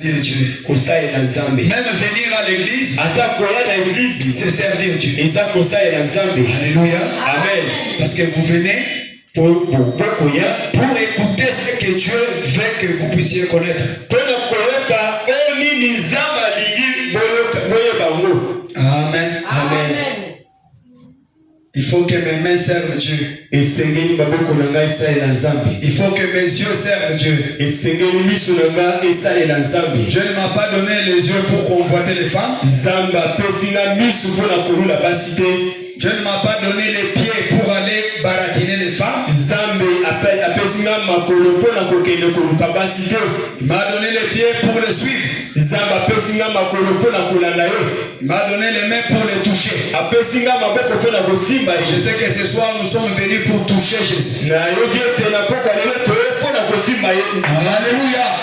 Dieu. Même venir à l'église, c'est servir Dieu. Alléluia. Amen. Parce que vous venez pour écouter ce que Dieu veut que vous puissiez connaître. Amen. Amen. Il faut que mes mains servent Dieu. Il faut que mes yeux servent Dieu. Dieu ne m'a pas donné les yeux pour convoiter les femmes. Dieu ne m'a pas donné les pieds pour aller baratiner les femmes. Il m'a donné les pieds pour le suivre. Il m'a donné les mains pour les toucher. Je sais que ce soir nous sommes venus pour toucher Jésus. Alléluia.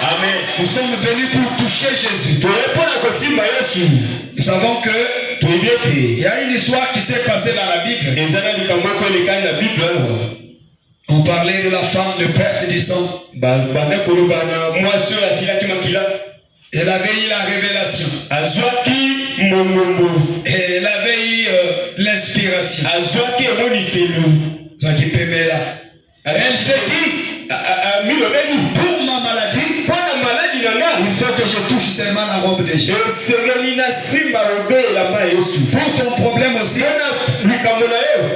Amen. Nous sommes venus pour toucher Jésus. Nous savons que il y a une histoire qui s'est passée dans la Bible. On parlait de la femme de perte du sang. Elle avait eu la révélation. Et elle avait eu l'inspiration. Elle s'est dit, pour ma maladie, il faut que je touche seulement la robe de Jésus. Pour ton problème aussi,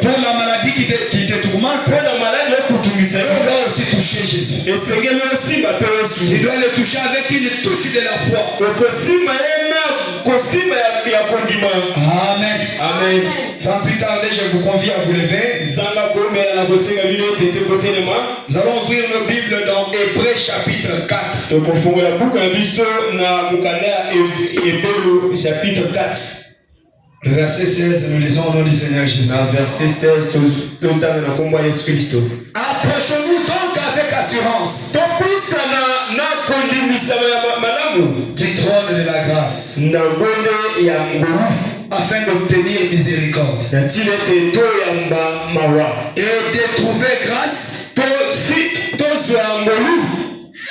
pour la maladie qui te tourmente, tu dois aussi toucher Jésus. Tu dois le toucher avec une touche de la foi. Amen. Amen. Sans plus tarder, je vous convie à vous lever. Nous allons ouvrir nos Bibles dans Hébreux chapitre 4. Le verset 16, nous lisons au nom du Seigneur Jésus. Approchons-nous donc avec assurance du trône de la grâce, afin d'obtenir miséricorde et de trouver grâce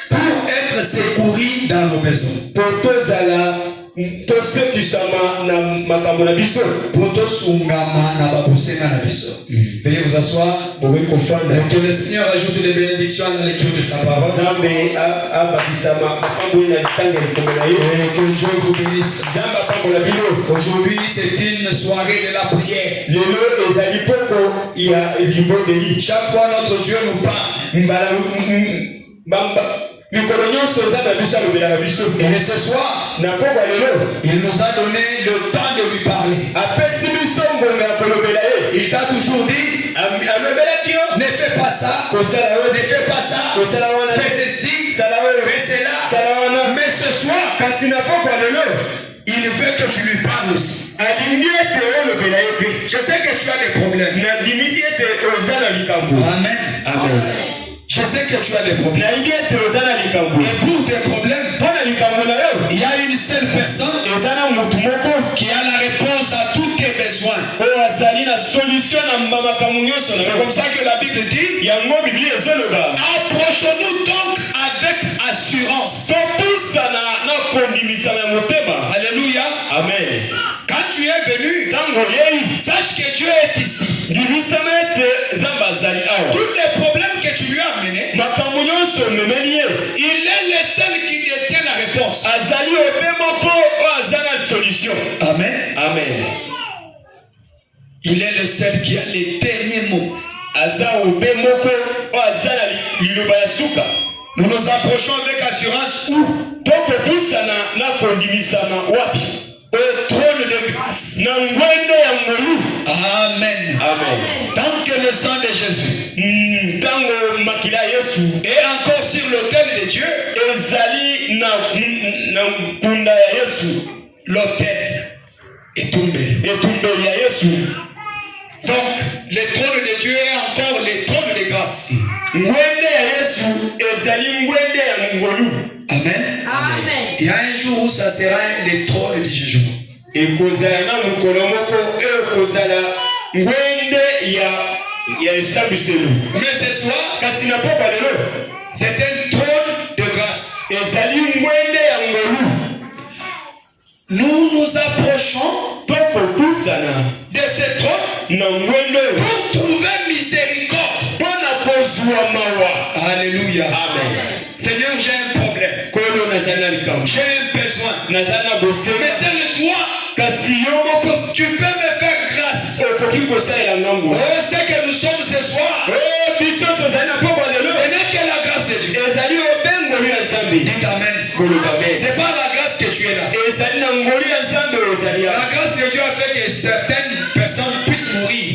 pour être secouru dans nos besoins. Veuillez vous asseoir. Que le Seigneur ajoute des bénédictions à la lecture de sa parole. Et que Dieu vous bénisse. Aujourd'hui, c'est une soirée de la prière. Chaque fois notre Dieu nous parle. Et ce soir, il nous a donné le temps de lui parler. Il t'a toujours dit, ne fais pas ça, ne fais pas ça, fais ceci, fais cela. Mais ce soir, il veut que tu lui parles aussi. Je sais que tu as des problèmes. Amen. Amen. Je sais que tu as des problèmes. Et pour tes problèmes, il y a une seule personne qui a la réponse à tous tes besoins. C'est comme ça que la Bible dit, approchons-nous donc avec assurance. Alléluia. Amen. Quand tu es venu, sache que Dieu est ici. Tous les problèmes que tu lui as amenés, il est le seul qui détient la réponse. Amen. Amen. Il est le seul qui a les derniers mots. Nous nous approchons avec assurance où? Au trône de grâce. Amen. Amen. Tant que le sang de Jésus est encore sur l'autel de Dieu, l'autel est tombé. Donc, le trône de Dieu est encore le trône de grâce. Amen. Amen. Il y a un jour où ça sera le trône du jugement. Mais ce soir, c'est un trône de grâce. nous nous approchons de ce trône pour trouver miséricorde. Alléluia. Amen. Seigneur, j'ai un problème. J'ai un besoin. Mais c'est toi. Tu peux me faire grâce. Oh, c'est que nous sommes ce soir. Ce n'est que la grâce de Dieu. Dites amen. C'est pas la grâce que tu es là. La grâce de Dieu a fait que certaines personnes puissent mourir.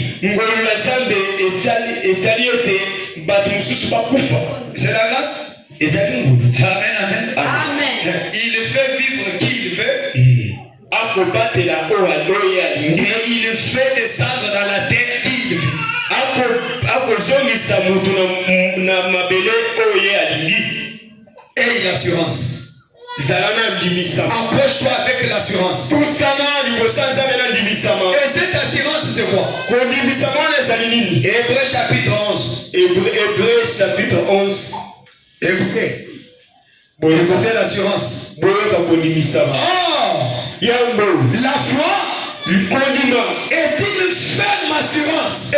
C'est la grâce. Amen, amen. Il fait vivre qui il veut. Et il fait descendre dans la terre qui il veut. Et l'assurance. Approche-toi avec l'assurance. Et cette assurance, c'est quoi? Hébreux chapitre 11. Hébreux chapitre 11. Écoutez. Écoutez l'assurance. Oh, la foi est une ferme assurance.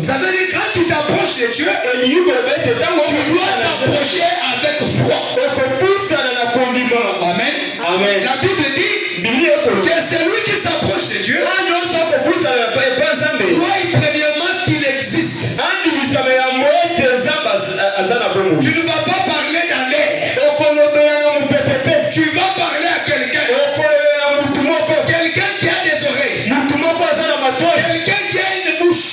Ça veut dire quand tu t'approches de Dieu, tu dois t'approcher avec foi. Amen. Amen. La Bible dit que celui qui s'approche de Dieu croit premièrement qu'il existe. Tu ne vas pas parler dans l'air. Tu vas parler à quelqu'un. Quelqu'un qui a des oreilles. Quelqu'un qui a une bouche.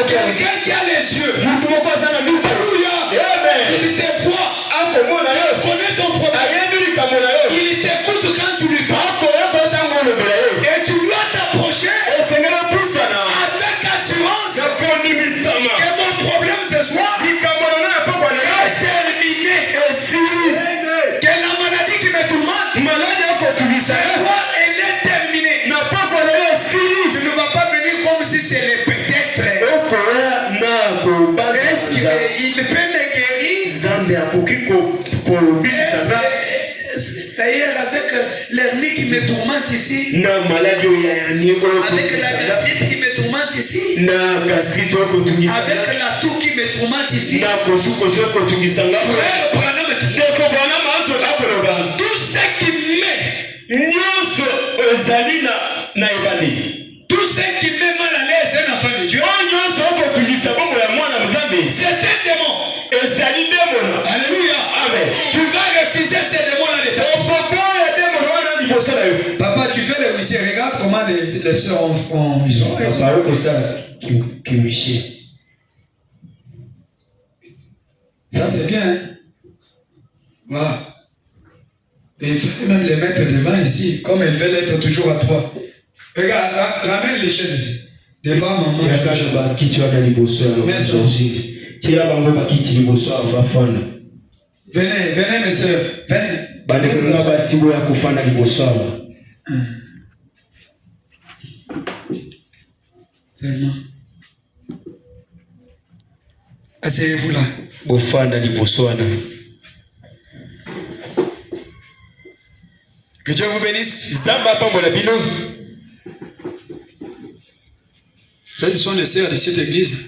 Quelqu'un qui a les yeux. Alléluia. Il te voit. Il connaît ton problème. Il t'écoute quand tu lui parles. Et tu dois t'approcher avec assurance que mon problème ce soir est terminé. Que la maladie qui me tourmente, elle est terminée. Tu ne vas pas venir comme si c'est les peut-être. Est-ce qu'il peut me guérir? D'ailleurs, avec l'hernie qui me tourmente ici, avec la gastrite qui me tourmente ici, avec la toux qui me tourmente ici, frère Branham, tout ce qui met, tout ce qui met mal à l'aise un enfant de Dieu, c'est un démon. Alléluia. Amen. Tu vas refuser ces démons-là de ta vie. Papa, tu fais le huissier. Regarde comment les soeurs ont ça c'est bien. Hein? Voilà. Et il fallait même les mettre devant ici, comme elles veulent être toujours à toi. Regarde, ramène les chaises ici. Devant maman. Venez, mes soeurs. Venez. Tellement. Asseyez-vous là. Que Dieu vous bénisse. Ça, ce sont les sœurs de cette église.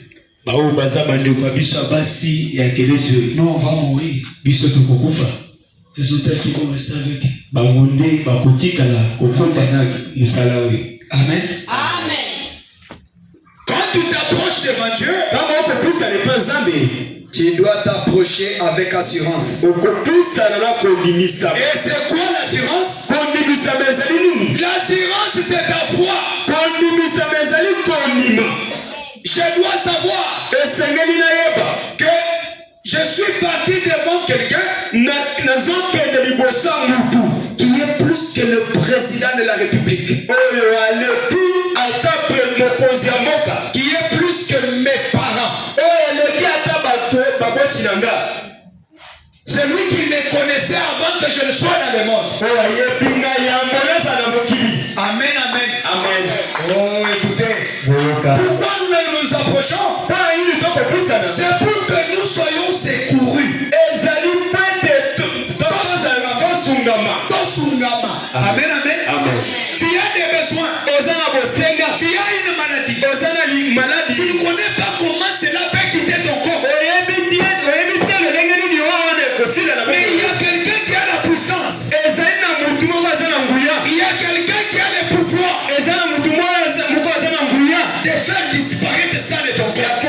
Non, on va mourir. Ce sont elles qui vont rester avec. Amen. Amen. Quand tu t'approches devant Dieu, tu dois t'approcher avec assurance. Et c'est quoi l'assurance? L'assurance, c'est ta foi. Je dois savoir que je suis parti devant quelqu'un qui est plus que le président de la République, qui est plus que mes parents. Celui qui me connaissait avant que je ne sois dans le monde. Amen, amen. Amen. Oh, écoutez. Pourquoi nous nous approchons? C'est pour que nous soyons secourus. Amen, amen. Amen. Tu as des besoins. Tu as une maladie. Tu ne connais pas comment cela peut quitter ton corps. Mais il y a quelqu'un qui a la puissance. Il y a quelqu'un qui a le pouvoir de faire disparaître ça de ton corps.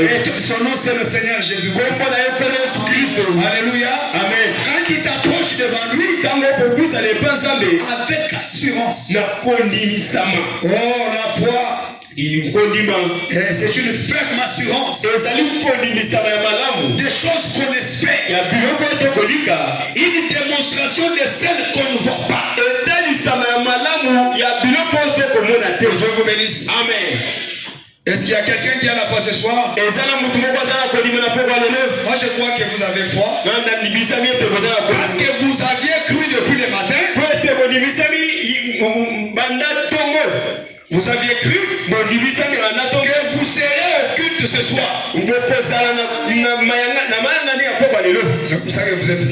Et son nom c'est le Seigneur Jésus. Alléluia. Amen. Quand il t'approche devant lui avec assurance. Oh, la foi. C'est une ferme assurance. Des choses qu'on espère. Une démonstration de celles qu'on ne voit pas. Que Dieu vous bénisse. Amen. Est-ce qu'il y a quelqu'un qui a la foi ce soir? Moi je crois que vous avez foi. Parce que vous aviez cru depuis le matin. Vous aviez cru que vous serez au culte ce soir. C'est comme ça que vous êtes là.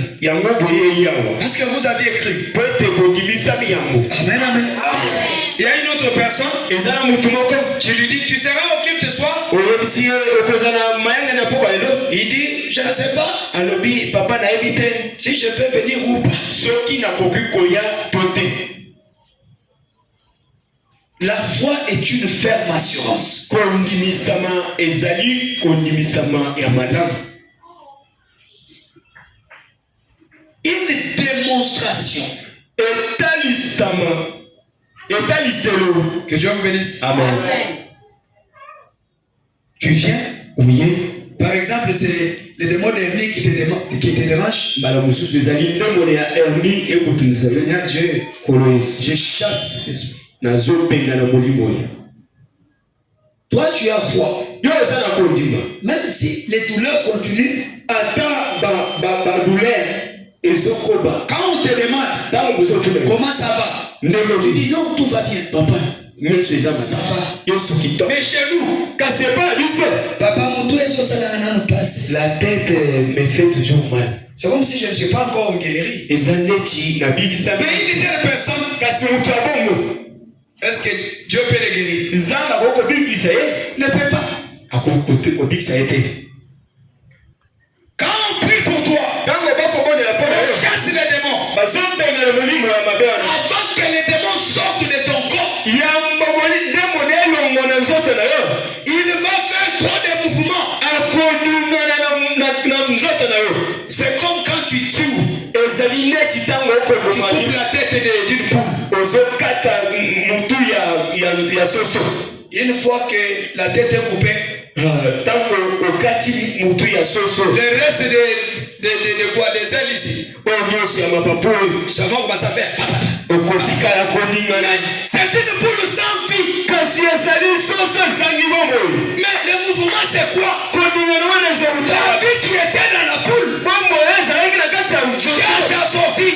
Parce que vous aviez cru. Amen, amen. Il y a une autre personne. Tu lui dis, tu seras au culte ce soir. Il dit, je ne sais pas si je peux venir ou pas. La foi est une ferme assurance. Une démonstration. Que Dieu vous bénisse. Amen. Tu viens. Oui. Par exemple, c'est les démons d'hernie qui te dérangent. Seigneur Dieu, je chasse l'esprit. Toi, tu as foi. Même si les douleurs continuent, quand on te demande comment ça va, tu dis non, tout va bien. Papa, ça va. Mais chez nous, papa, la tête me fait toujours mal. C'est comme si je ne suis pas encore guéri. Mais une telle personne, est-ce que Dieu peut les guérir? Ne peut pas. Quand on prie pour toi, on chasse les démons. Avant que les démons sortent de ton corps, il va faire trop de mouvements. C'est comme quand tu tues. Tu coupes la tête d'une poule. Une fois que la tête est coupée, le reste de quoi, des ailes ici, ça va comment ça fait. C'est une boule sans vie. Mais le mouvement c'est quoi? La vie qui était dans la boule cherche à sortir.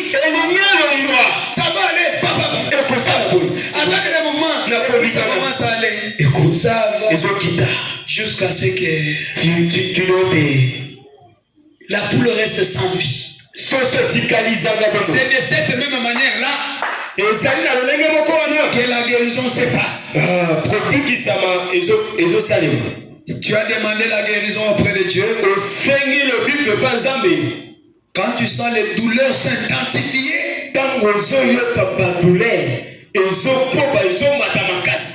Ça va aller. Avec les mouvements, ça commence à aller. Ça va jusqu'à ce que la boule reste sans vie. C'est de cette même manière-là que la guérison se passe. Tu as demandé la guérison auprès de Dieu. Quand tu sens les douleurs s'intensifier,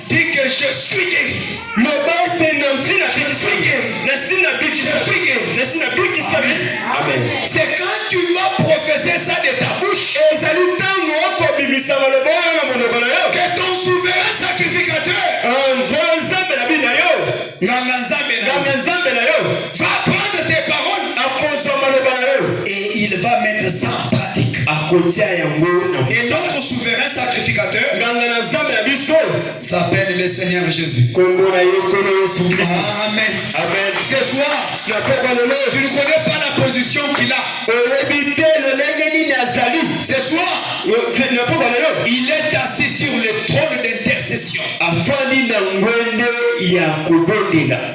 dis que je suis guéri. Amen. C'est quand tu vas professer ça de ta bouche que ton souverain sacrificateur va prendre tes paroles et il va mettre ça en pratique. Et notre souverain sacrificateur s'appelle le Seigneur Jésus. Amen. Amen. Ce soir, je ne connais pas la position qu'il a. Ce soir, il est assis sur le trône d'intercession.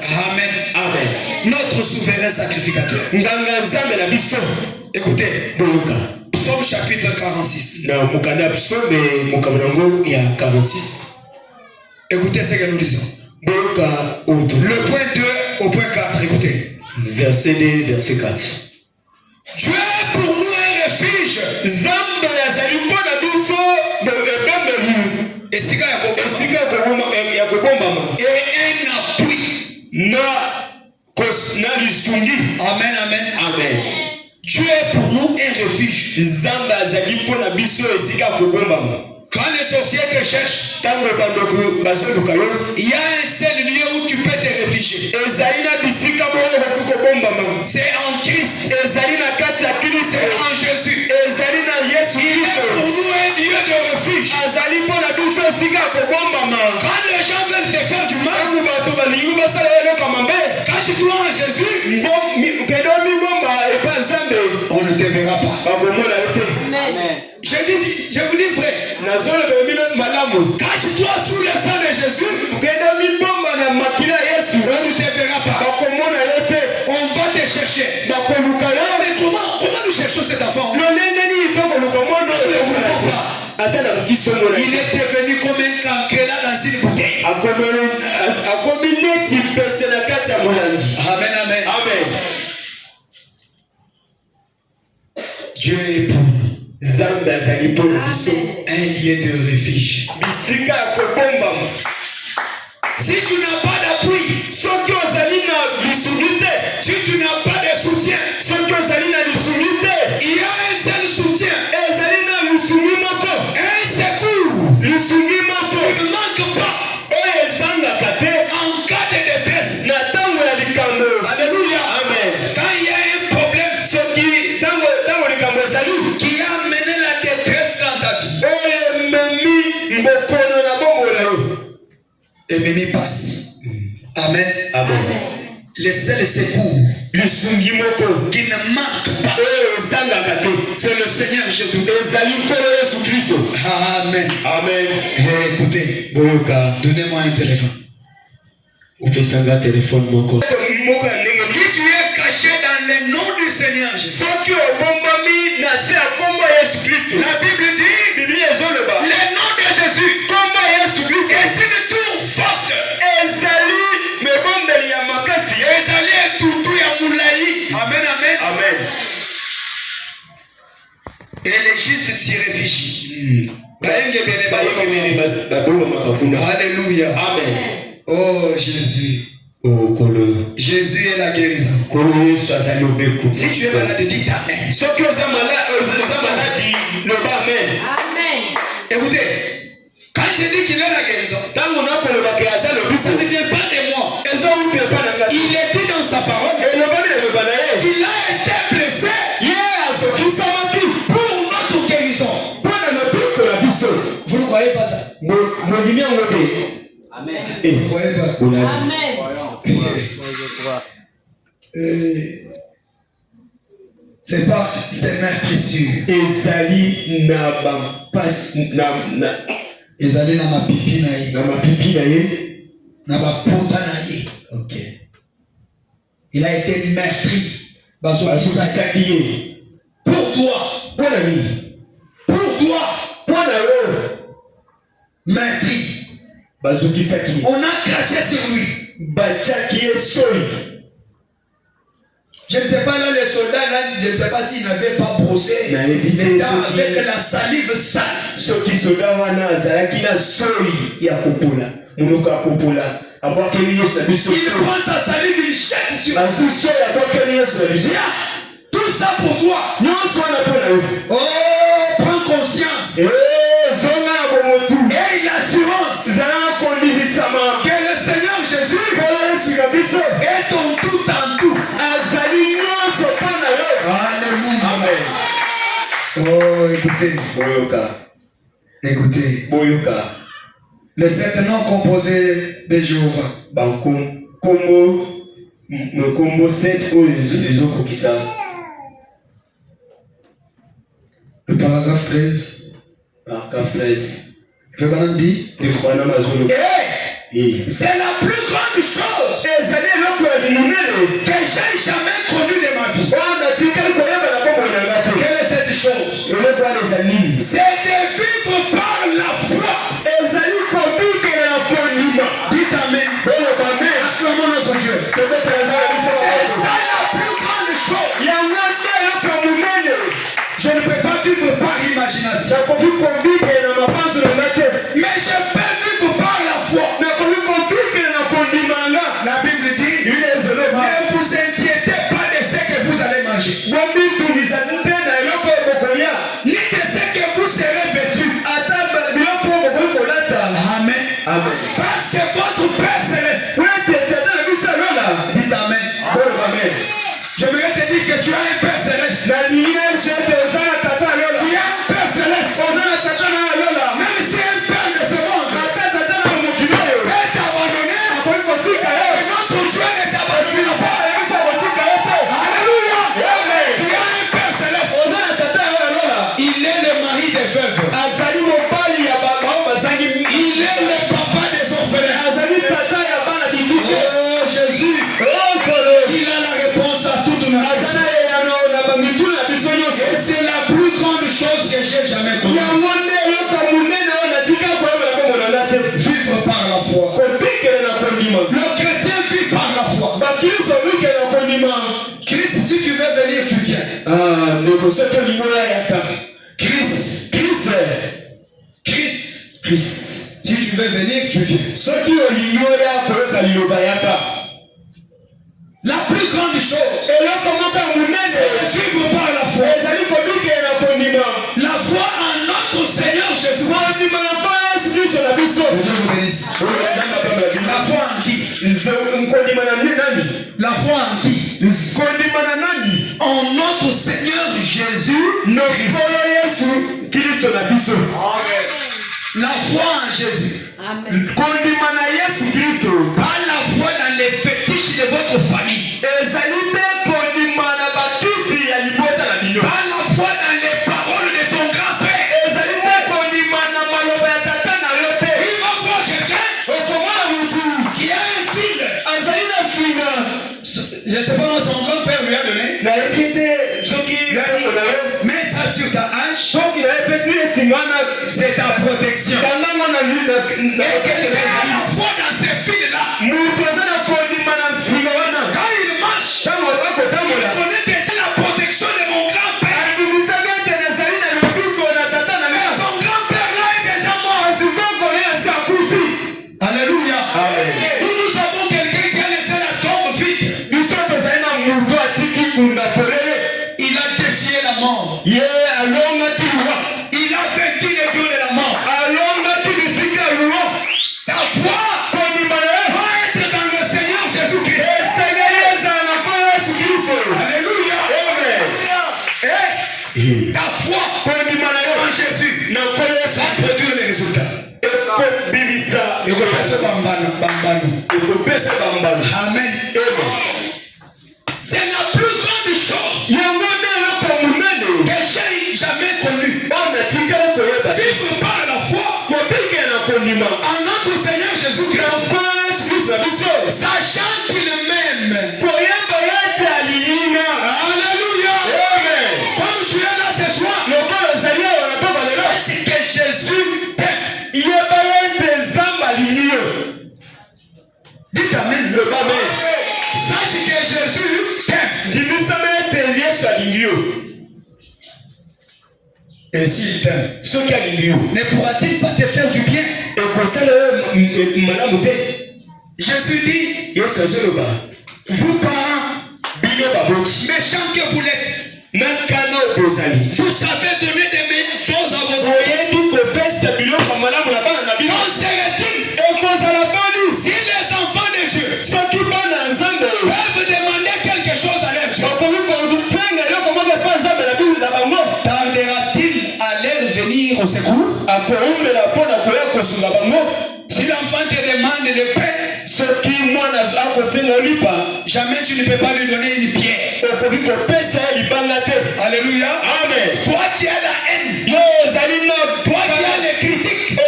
Amen. Amen. Amen. Notre souverain sacrificateur. Écoutez. Psaume chapitre 46. Écoutez ce que nous disons. Le point 2 au point 4. Écoutez. Verset 2, verset 4. Tu es pour nous un refuge. Et un appui. Amen, amen. Amen. Tu es pour nous un refuge. Quand les sorciers te cherchent, il y a un seul lieu où tu peux te réfugier. C'est en Christ. C'est en Jésus. Il est pour nous un lieu de refuge. Quand les gens veulent te faire du mal, cache-toi en Jésus. On ne te verra pas. Amen. Je vous dis frère, cache-toi sous le sang de Jésus. On ne te verra pas. On va te chercher. Mais comment nous cherchons cet enfant? On ne le comprend pas. Il est devenu comme un cancre là dans une bouteille. Amen, amen. Amen. Dieu est pour nous un lieu de refuge. Si tu n'as pas d'appui, si tu n'as pas de soutien, il y a un seul soutien, un secours qui ne manque pas en cas de détresse. Alléluia. Amen. Quand il y a un problème qui a amené la détresse dans ta vie, ennemi passe. Amen. Amen. Le seul secours qui ne manque pas, c'est le Seigneur Jésus. Amen. Amen. Écoutez, donnez-moi un téléphone. Si tu es caché dans le nom du Seigneur Jésus, la Bible dit, le nom de Jésus est une tour forte. Amen, amen. Amen. Et les justes s'y réfugient. Alléluia. Amen. Oh Jésus. Jésus est la guérison. Si tu es malade, dis Amen. Amen. Écoutez, quand je dis qu'il est la guérison, ça ne vient pas de moi. Il est dit dans sa parole qu'il a été blessé pour notre guérison. Vous ne croyez pas ça? Amen. Vous ne croyez pas? Amen. C'est pas ses mains précieuses. Ezali na mapipi na ye. Na bapota na ye. Okay. Il a été meurtri. Pour toi. Meurtri. On a craché sur lui. Je ne sais pas là, les soldats là, je ne sais pas s'ils n'avaient pas brossé les dents avec la salive sale. Il prend sa salive, il jette sur lui. Tout ça pour toi. Oh, prends conscience. Et l'assurance que le Seigneur Jésus est ton tout en tout. Alléluia. Oh, écoutez. Les 7 noms composés de Jéhovah. Le paragraphe 13. Le Coran dit, c'est la plus grande chose. que j'ai jamais connu de ma vie. Quelle est cette chose? C'est de vivre par la foi. Dites amen. Acclamons notre Dieu. C'est ça la plus grande chose. Je ne peux pas vivre par imagination. Mais je peux vivre par la foi. La Bible dit, ne vous inquiétez pas de ce que vous allez manger, ni de ce que vous serez vêtus. Amen. Parce que votre Père Céleste. Dites amen. J'aimerais te dire que tu as un Père Céleste. Tu as un Père Céleste. Même si un Père de ce monde peut t'abandonner, notre Dieu ne t'abandonnera pas. Alléluia. Tu as un Père Céleste. Il est le mari des veuves. Il est le papa des orphelins. Oh Jésus, il a la réponse à toutes nos questions. Et c'est la plus grande chose que j'ai jamais connue. Vivre par la foi. Le chrétien vit par la foi. Christ, si tu veux venir, tu viens. Christ. Si tu veux venir, tu viens. La plus grande chose, c'est de vivre par la foi. La foi en notre Seigneur Jésus. Dieu vous bénisse. La foi en qui? La foi en qui? En notre Seigneur Jésus. La foi en Jésus. Amen. Pas la foi dans les fétiches de votre famille. Pas la foi dans les paroles de ton grand-père. Il va voir quelqu'un qui a un fil. Je ne sais pas, son grand-père lui a donné. Mets ça sur ta hanche. C'est ta protection. Et quelqu'un a la foi dans ces fils-là. Quand il marche, il connaît déjà la protection de mon grand-père. Mais son grand-père-là est déjà mort. Alléluia. Nous avons quelqu'un qui a laissé la tombe vide. Il a défié la mort. Il a vaincu les dieux de la mort. Ta foi va être dans le Seigneur Jésus-Christ. Alléluia. Ta foi en Jésus va produire les résultats. Amen. C'est la plus grande chose que j'ai jamais connue. Vivre par la foi en notre Seigneur Jésus-Christ, sachant qu'il m'aime. Alléluia. Comme tu es là ce soir, sache que Jésus t'aime. Dites amen. Sache que Jésus t'aime. Et s'il t'aime, ne pourra-t-il pas te faire du bien? Jésus dit, vous parents, méchants que vous l'êtes, vous savez donner des meilleures choses à vos enfants. Qu'en serait-il si les enfants de Dieu peuvent demander quelque chose à leur Dieu? Tardera-t-il à leur venir au secours? Si l'enfant te demande le pain, jamais tu ne peux pas lui donner une pierre. Alléluia. Amen. Toi qui as la haine, toi qui as les critiques,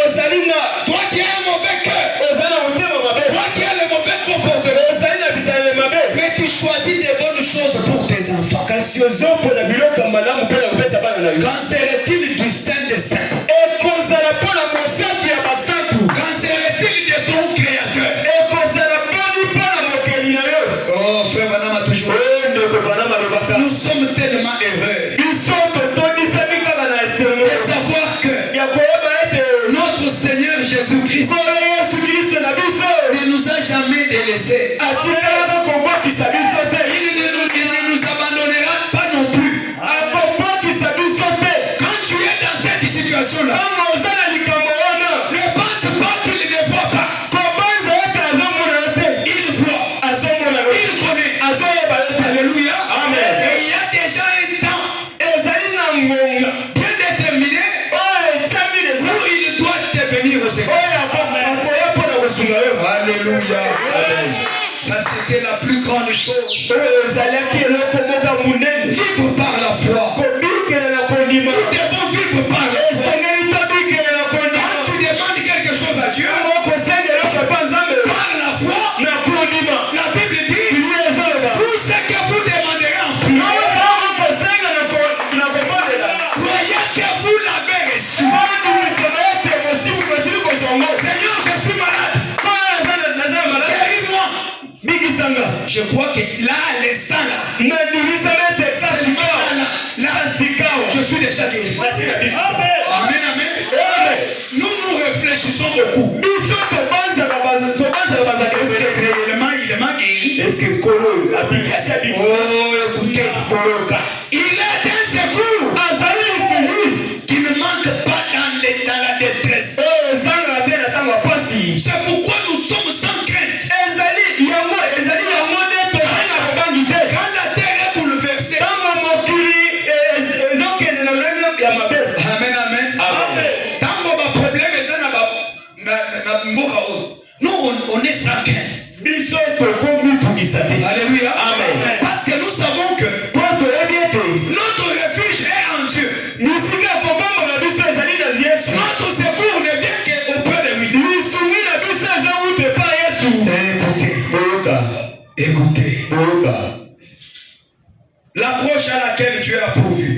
toi qui as un mauvais cœur, toi qui as le mauvais comportement, Qu'en serait-il du Saint des Saints? Qu'en serait-il de ton Créateur? Oh, frère Branham a toujours. Nous sommes tellement heureux de savoir que notre Seigneur Jésus-Christ ne nous a jamais délaissés. Il ne nous abandonnera pas non plus. Quand tu es dans cette situation-là, ne pense pas qu'il ne voit pas. Il voit, il connaît. Alléluia. Amen. Et il y a déjà un temps bien déterminé où il doit devenir au secours. Alléluia. Ça c'était la plus grande chose. Vivre par la foi. Nous devons vivre par la foi. Quand tu demandes quelque chose à Dieu, par la foi, la Bible dit, tout ce que vous demanderez en prière, croyez que vous l'avez reçu. Seigneur, je suis malade. Guéris-moi. Je crois que là, l'instant là, je suis déjà guéri. Amen, amen. Nous réfléchissons beaucoup. Est-ce que réellement il m'a guéri? Oh, écoutez. Il est un secours qui ne manque pas dans la détresse. C'est pourquoi nous sommes sans crainte. Quand la terre est bouleversée. Amen, amen. Tant que problème nous on est sans crainte. Alléluia. Amen. Parce que nous savons que notre refuge est en Dieu. Notre secours ne vient qu'auprès de lui. Écoutez. L'approche à laquelle Dieu a pourvu.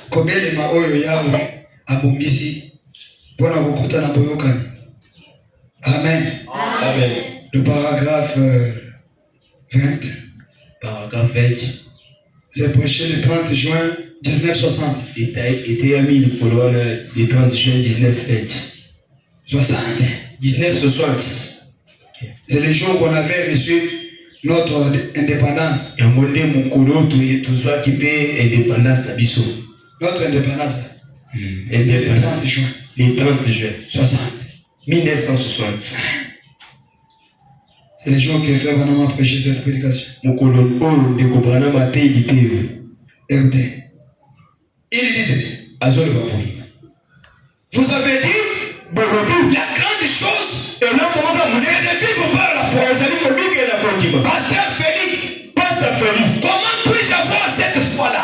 Combien de maoyo yao abongisi pona kokuta na boyokani. Amen. Amen. Le paragraphe 20. Paragraphe 20. C'est prêché le 30 juin 1960. Était ami le colonne le 30 juin 1920. 1960. C'est le jour qu'on avait reçu notre indépendance. Notre indépendance. Était le 30 juin. Le 30 juin 60. 1960. C'est le jour que Frère Branham a prêché cette prédication. Écoutez. Il disait. Vous avez dit la grande chose, c'est de vivre par la foi. Pasteur Félix, comment puis-je avoir cette foi-là?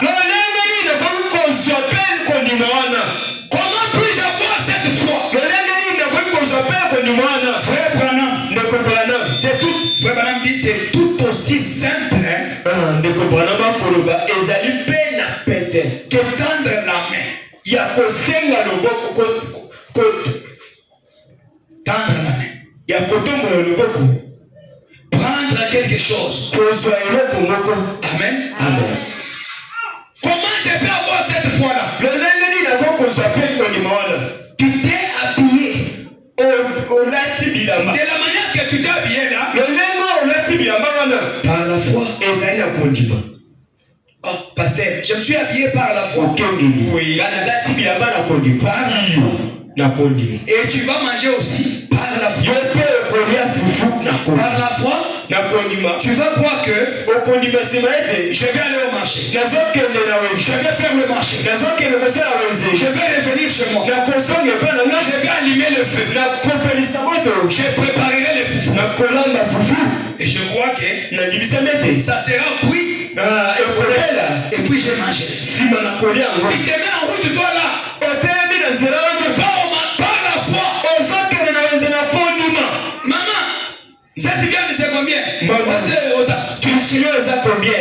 Comment puis-je avoir cette foi? Frère Branham, c'est tout. Frère Branham dit c'est tout aussi simple que tendre la main. Tendre la main. Prendre quelque chose. Amen. Amen. Comment je peux avoir cette foi-là? Tu t'es habillé. De la manière que tu t'es habillé là. Par la foi. Oh, pasteur, je me suis habillé par la foi. Oui. Par la foi. Et tu vas manger aussi par la foi. Par la foi. Tu vas croire que je vais aller au marché. Je vais faire le marché. Je vais revenir chez moi. Je vais allumer le feu. Je préparerai les foufous. Et je crois que ça sera cuit. Et puis je mangerai. Tu te mets en route toi là. Par la foi. Maman, cette gamme c'est combien? combien?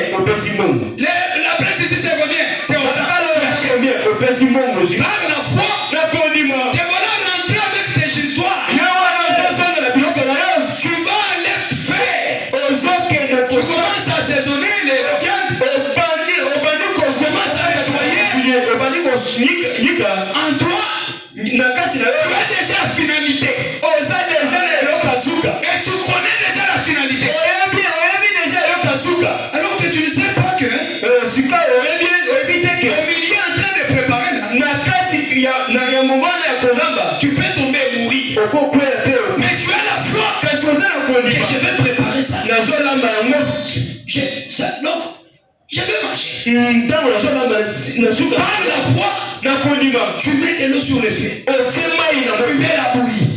La place ici c'est combien? C'est autant. Par la foi, te voilà rentré avec tes histoires. Tu vas aller faire. Tu commences à saisonner les viandes. Tu commences à nettoyer. En toi, tu as déjà la finalité. Et tu connais déjà la finalité. Alors que tu ne sais pas que au milieu en train de préparer là, tu peux tomber et mourir. Mais tu as la foi que je vais préparer ça. Donc, je vais manger. Par la foi, tu mets de l'eau sur le feu. Tu mets la bouillie.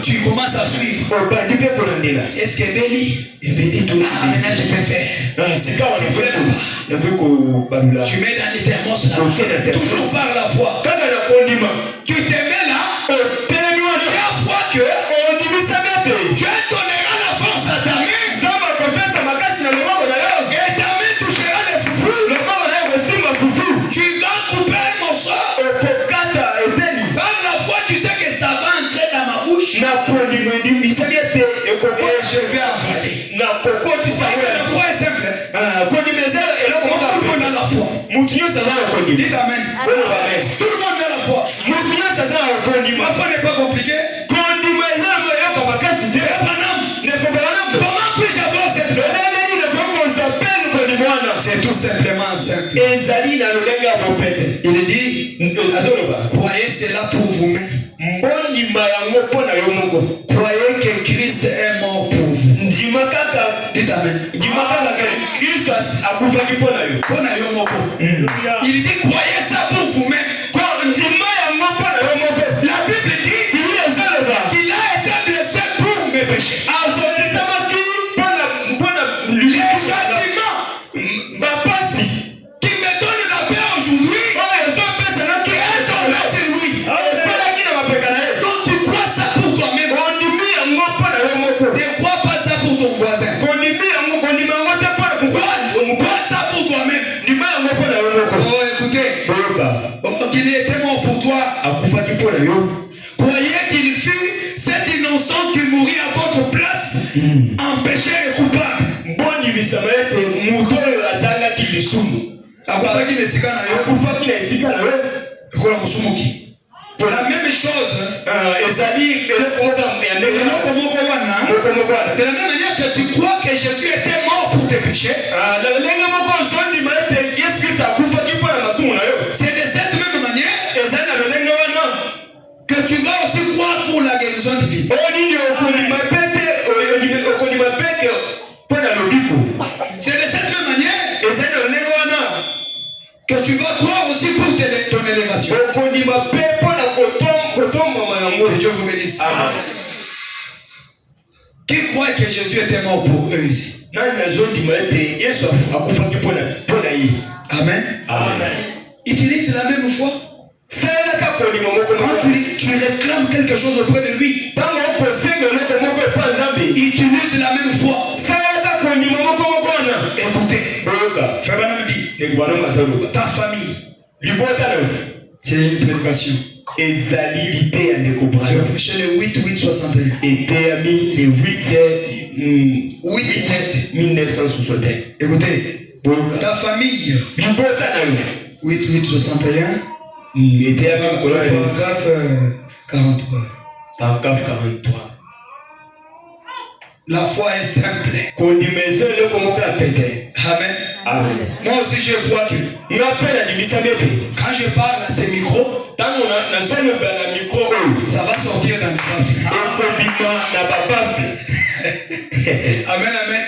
Tu commences à suivre. Est-ce que Béli? Maintenant je peux faire. Tu fais là-bas. Tu mets dans les thermos là. Toujours par la foi. Tu te mets là. La foi que Dieu donnera la force à ta main. Et ta main touchera les foufous. Tu vas couper un morceau. Par la foi, tu sais que ça va entrer dans ma bouche. Et je vais avaler. La foi est simple. Tout le monde a la foi. Dites amen. Tout le monde a la foi. Ma foi n'est pas compliquée. Comment puis-je avoir cette foi? C'est tout simplement simple. Il dit, croyez cela pour vous-même. Croyez que Christ est mort pour vous. Dites amen. Il dit, croyez ça pour vous-même. La Bible dit qu'il a été blessé pour mes péchés. Les châtiments qui me donnent la paix aujourd'hui est tombé sur lui. Donc tu crois ça pour toi-même. Ne crois pas ça pour ton voisin. Crois ça pour toi-même. Oh écoutez, qu'il était mort pour toi. Croyez qu'il fut cet innocent qui mourit à votre place en péché et coupable. La même chose. De la même manière que tu crois que Jésus était mort pour tes péchés, c'est de cette même manière que tu vas aussi croire pour la guérison divine. C'est de cette même manière que tu vas croire aussi pour ton élévation. Que Dieu vous bénisse. Amen. Qui croit que Jésus était mort pour eux ici? Amen. Amen. Utilise la même foi. Quand tu réclames quelque chose auprès de lui, utilise la même foi. Écoutez, Frère Branham dit, ta famille, c'est une prédication. Je prêchais le 8-8-61. Écoutez, ta famille, 8-8-61, paragraphe 43. La foi est simple. Amen. Amen. Moi aussi je vois que quand je parle à ces micros, ça va sortir dans le baffle. Amen, amen.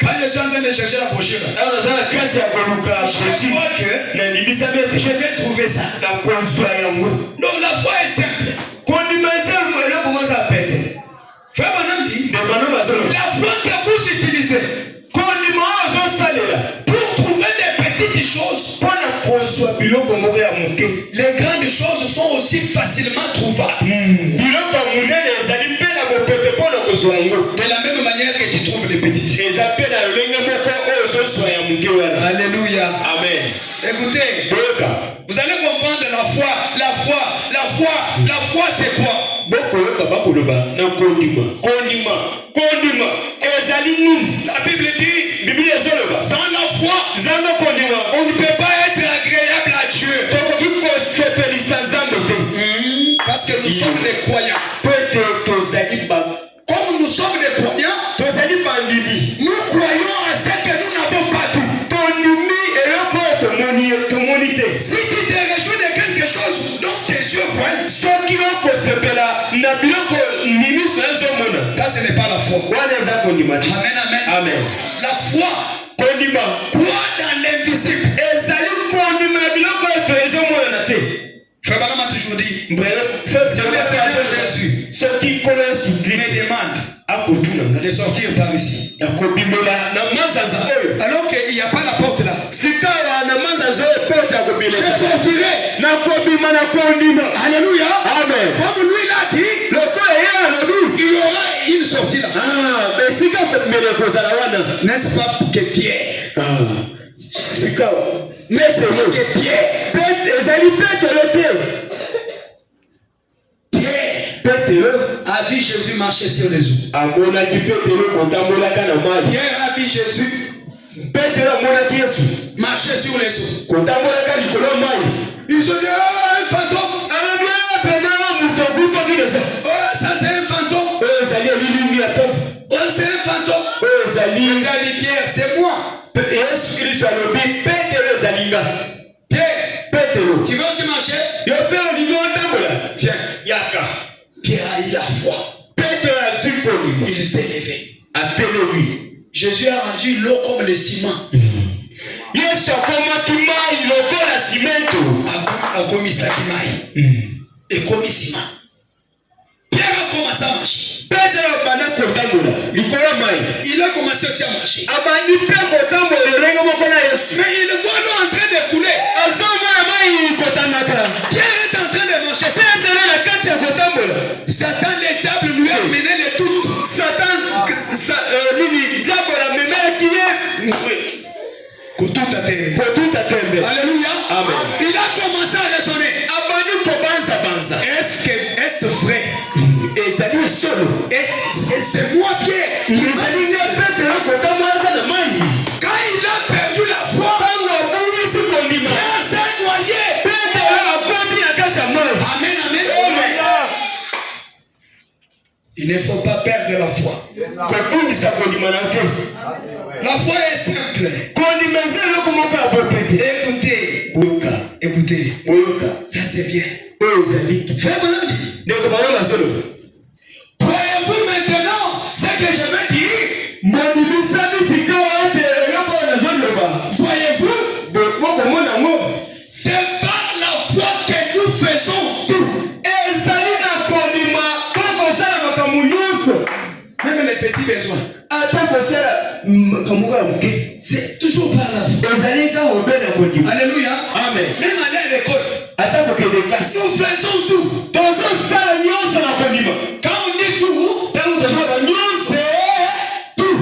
Quand je suis en train de chercher la brochure, je vois que je vais trouver ça. Donc la foi est simple. Frère Branham dit, la foi que vous utilisez pour trouver des petites choses, les grandes choses sont aussi facilement trouvables. De la même manière que tu trouves les petites. Alléluia. Amen. Écoutez, vous allez comprendre la foi. La foi, c'est quoi? La Bible dit, sans la foi, on ne peut pas être agréable à Dieu. Parce que nous sommes des croyants. Comme nous sommes des croyants, nous croyons à ce que nous n'avons pas vu. Si tu te réjouis de quelque chose, donc tes yeux voient. Ça, ce n'est pas la foi. Amen, amen. La foi croit dans l'invisible. Frère Branham a toujours dit, c'est le Seigneur Jésus qui me demande de sortir par ici. Alors qu'il n'y a pas la porte là. Je sortirai. Alléluia. Amen. Comme lui l'a dit, il y aura une sortie là. N'est-ce pas que Pierre? N'est-ce pas que Pierre a vu Jésus marcher sur les eaux. Pierre a vu Jésus marcher sur les eaux. Ils ont dit, oh, un fantôme. Oh, ça c'est un fantôme. Oh, c'est un fantôme. Il a dit, Pierre, c'est moi. Pierre, tu veux aussi marcher? Viens. Pierre a eu la foi. Il s'est levé. Jésus a rendu l'eau comme le ciment. Et comme ciment. Pierre a commencé à marcher. Il a commencé aussi à marcher. Mais il voit l'eau en train de couler. Pierre est en train de marcher. Satan, le diable, lui a mené le doute. Alléluia. Amen. Il a commencé à raisonner. Est-ce vrai? Et c'est moi Pierre qui m'a dit. Quand il a perdu la foi, Pierre s'est noyé. Amen, amen. Il ne faut pas perdre la foi. La foi est simple. Écoutez, ça c'est bien. Frère Branham dit, croyez-vous maintenant ce que je vais dire? Voyez-vous, c'est par la foi que nous faisons tout. Même les petits besoins. C'est toujours par la foi. Alléluia. Amen. Même aller à l'école. Nous faisons tout. Quand on dit tout, c'est tout.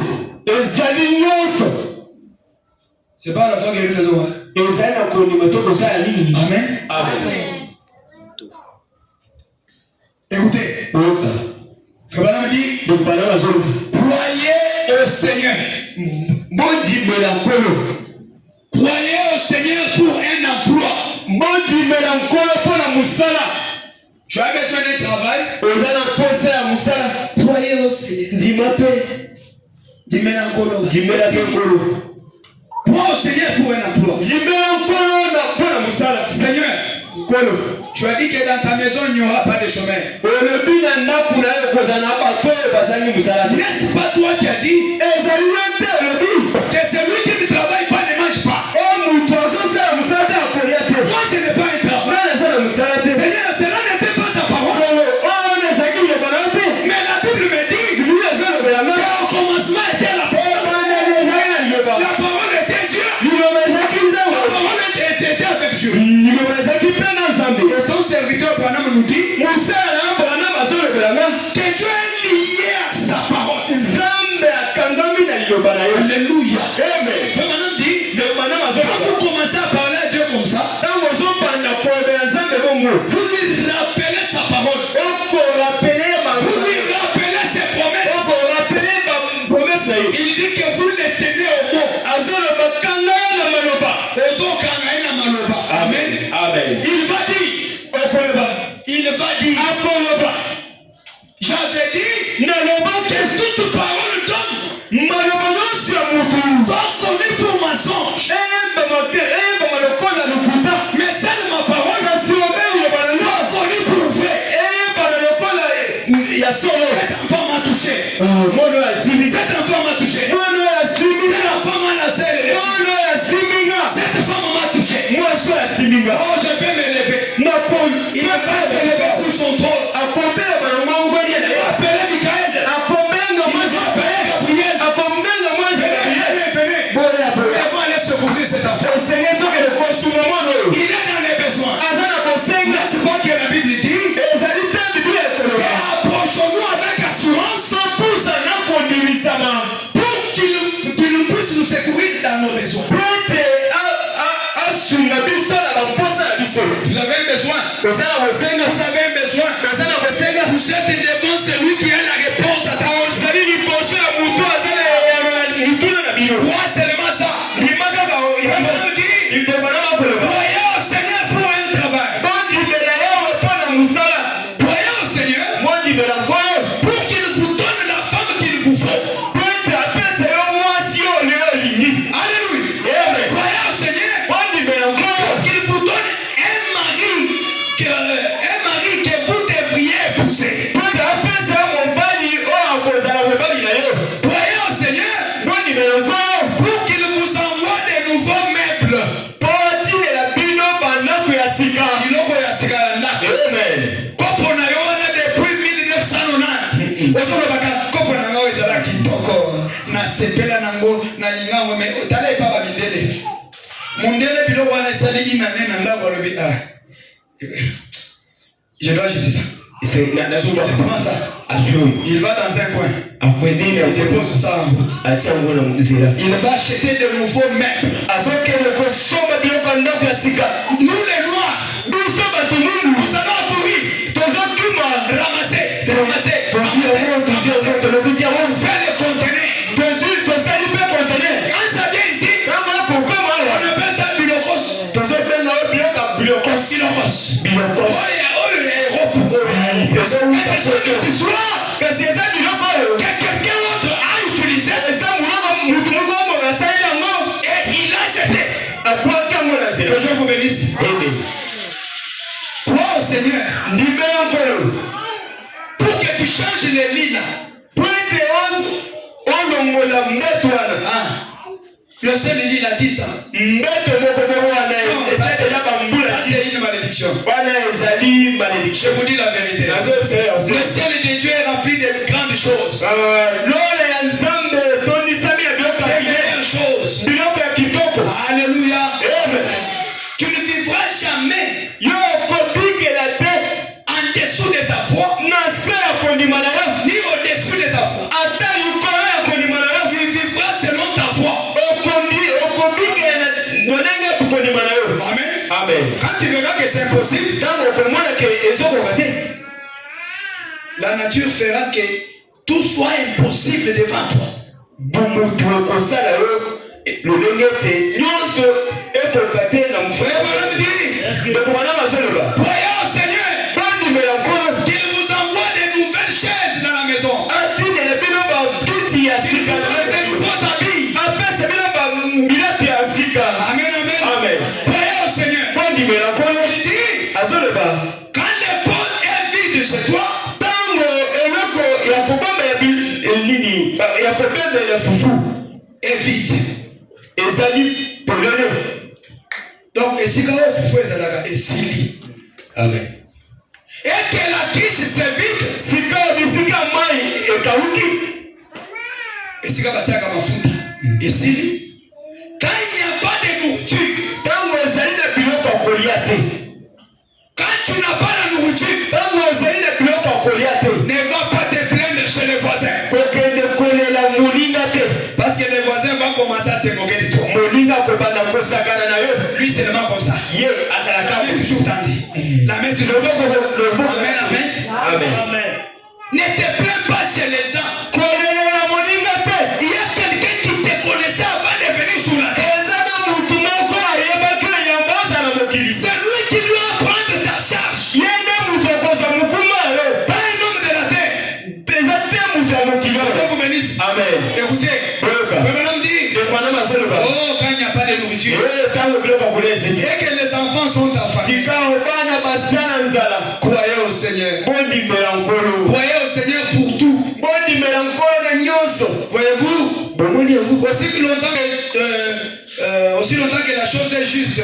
C'est pas la foi que nous faisons. Amen. Amen. Écoutez. Frère dit, croyez au Seigneur. Croyez au Seigneur pour un emploi. Tu as besoin d'un travail. Croyez au Seigneur. Crois au Seigneur pour un emploi. Seigneur, tu as dit que dans ta maison il n'y aura pas de chômeur. N'est-ce pas toi qui as dit que celui qui ne travaille pas ne mange pas? Moi je n'ai pas un travail. Seigneur, cela n'était pas ta parole. Mais la Bible me dit qu'au commencement était la parole. La parole était Dieu. La parole était avec Dieu. Et ton serviteur Branham nous dit que Dieu est lié à sa parole. Alléluia. Branham dit Il dit que vous les tenez au mot. Amen. Amen. Il va dire. J'avais dit que toute parole d'homme va sonner pour mensonge. Mais celle ma parole va sonner pour vrai. Cet enfant m'a touché. Cet enfant m'a touché. Cette enfant m'a lancé. Cette femme m'a touché. Oh, je vais m'élever. Il va s'élever sur son trône. Il va appeler Michael. Il va appeler Gabriel. Venez aller secourir cet enfant. Il est dans les besoins. N'est-ce pas que la Bible dit? Approchons-nous avec assurance pour qu'il puisse nous secourir dans nos besoins. Vous avez un besoin. Vous avez un besoin. Vous êtes devant celui qui a la réponse à ta question. Moi seulement ça. Voyez au Seigneur pour un travail. Voyez au Seigneur pour qu'il vous donne la femme qu'il vous faut. Alléluia. Voyez au Seigneur pour qu'il vous donne un mari que vous devriez épouser. Voyez au Seigneur pour qu'il vous envoie des nouveaux meubles. Kopo na yo wana depuis 1990. Kopo na ngao ezala kitoko na sepela nango na lingango me otala epaba mindele. Mondele biloko wana esali inane na ndako alobi je dois jeter ça. Il va dans un coin. Il dépose ça en route. Il va acheter de nouveaux meubles. Nous les noirs, nous allons courir. Ramasser. On fait les conteneurs. Quand ça vient ici, on appelle ça bilokos. Que quelqu'un d'autre a utilisé et il a jeté. Que Dieu vous bénisse. Toi au Seigneur, pour que tu changes les lits là. Le seul lit il a dit ça. C'est une malédiction. Je vous dis la vérité. Le ciel de Dieu est rempli de grandes choses. De meilleures choses. Alléluia. Tu ne vivras jamais en dessous de ta foi, ni au-dessus de ta foi. Tu vivras selon ta foi. Amen. Quand tu verras que c'est impossible, la nature fera que tout soit impossible devant toi. Voyez au Seigneur qu'il vous envoie de nouvelles chaises dans la maison. Il vous donne de nouveaux habits. Amen. Voyez au Seigneur. Il dit quand l'épaule est vide chez toi, est vide. Donc, amen. Et que la triche c'est vide. Quand il n'y a pas de nourriture, quand tu n'as pas la nourriture, ne va pas te plaindre chez les voisins. Parce que les voisins vont commencer à se moquer de toi. Lui c'est vraiment comme ça. La main toujours tendue. La main toujours. Amen. Ne te plains pas chez les gens. Il y a Oh, quand il n'y a pas de nourriture. Et que les enfants sont affamés. Croyez au Seigneur. Croyez au Seigneur pour tout. Voyez-vous, aussi longtemps que la chose est juste,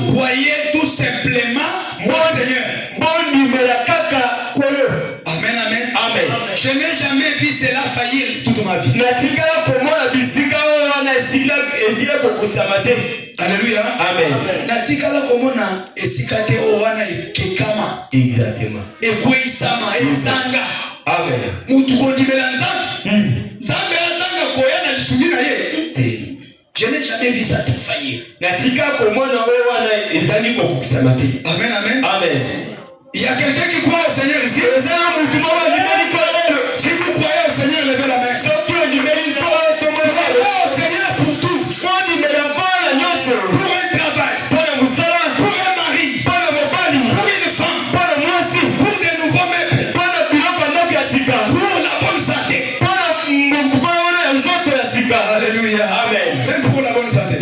croyez tout simplement au Seigneur. Amen, amen. Amen. Je n'ai jamais vu cela faillir toute ma vie. Alléluia. Amen. Natikala komona esikate owana ekekama. Exactement. Ekweisama ezanga. Amen. Mutu kondimela nzambe. Nzambe azanga koyana lisugi na ye. Je n'ai jamais vu ça se faillir. Amen, amen. Amen. Il y a quelqu'un qui croit au Seigneur ici. Si vous croyez au Seigneur, levez la main. Croyez au Seigneur pour tout. Pour un travail. Pour un mari. Pour une femme. Pour de nouveaux meubles. Pour la bonne santé. Alléluia. Amen. Même pour la bonne santé.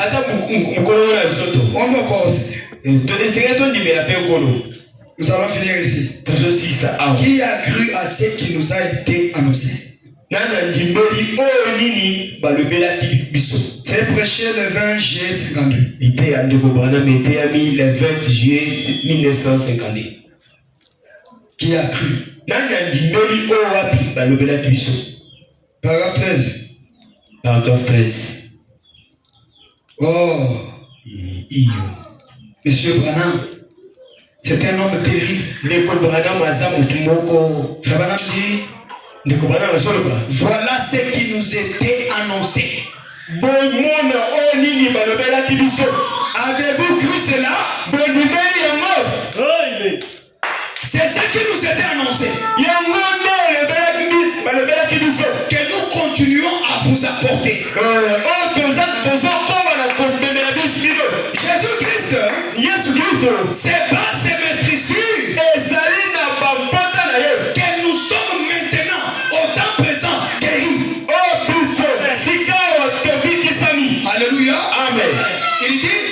On doit croire au Seigneur. Nous allons finir ici. Qui a cru à ce qui nous a été annoncé? C'est prêché le 20 juillet 52. Qui a cru? Paragraphe 13. Oh, Monsieur Branham, c'est un homme terrible. Frère Branham dit, voilà ce qui nous était annoncé. Avez-vous cru cela? C'est ça qui nous était annoncé. Que nous continuons à vous apporter. Jésus-Christ, c'est pas ses maîtrisures que nous sommes maintenant au temps présent guéris. Alléluia. Amen. Il dit,